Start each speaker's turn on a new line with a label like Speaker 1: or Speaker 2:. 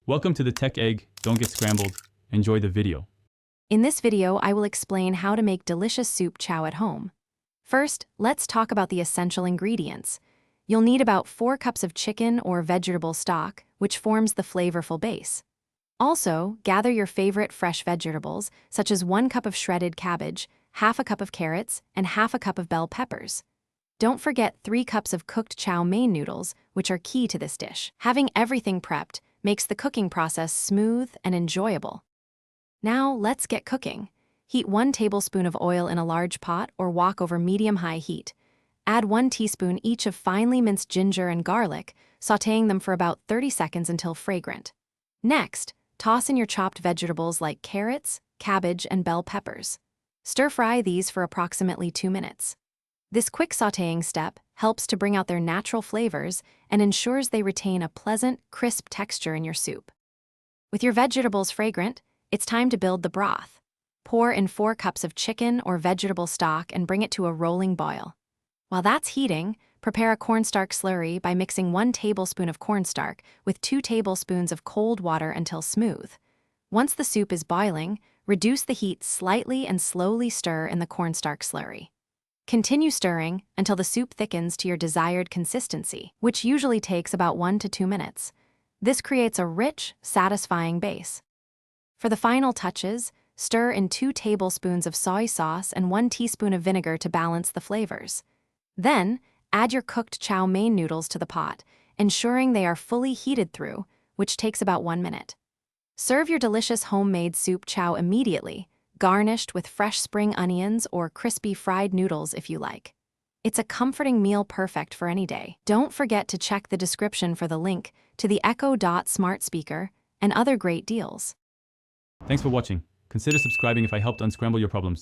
Speaker 1: Welcome to the Tech Egg. Don't get scrambled. Enjoy the video.
Speaker 2: In this video, I will explain how to make delicious soup chow at home. First, let's talk about the essential ingredients. You'll need about 4 cups of chicken or vegetable stock, which forms the flavorful base. Also, gather your favorite fresh vegetables, such as 1 cup of shredded cabbage, half a cup of carrots, and half a cup of bell peppers. Don't forget 3 cups of cooked chow mein noodles, which are key to this dish. Having everything prepped makes the cooking process smooth and enjoyable. Now, let's get cooking. Heat 1 tablespoon of oil in a large pot or wok over medium-high heat. Add 1 teaspoon each of finely minced ginger and garlic, sautéing them for about 30 seconds until fragrant. Next, toss in your chopped vegetables like carrots, cabbage, and bell peppers. Stir-fry these for approximately 2 minutes. This quick sautéing step helps to bring out their natural flavors and ensures they retain a pleasant, crisp texture in your soup. With your vegetables fragrant, it's time to build the broth. Pour in 4 cups of chicken or vegetable stock and bring it to a rolling boil. While that's heating, prepare a cornstarch slurry by mixing 1 tablespoon of cornstarch with 2 tablespoons of cold water until smooth. Once the soup is boiling, reduce the heat slightly and slowly stir in the cornstarch slurry. Continue stirring until the soup thickens to your desired consistency, which usually takes about 1 to 2 minutes. This creates a rich, satisfying base. For the final touches, stir in 2 tablespoons of soy sauce and 1 teaspoon of vinegar to balance the flavors. Then, add your cooked chow mein noodles to the pot, ensuring they are fully heated through, which takes about 1 minute. Serve your delicious homemade soup chow immediately, garnished with fresh spring onions or crispy fried noodles if you like. It's a comforting meal perfect for any day. Don't forget to check the description for the link to the Echo Dot smart speaker and other great deals.
Speaker 1: Thanks for watching. Consider subscribing if I helped unscramble your problems.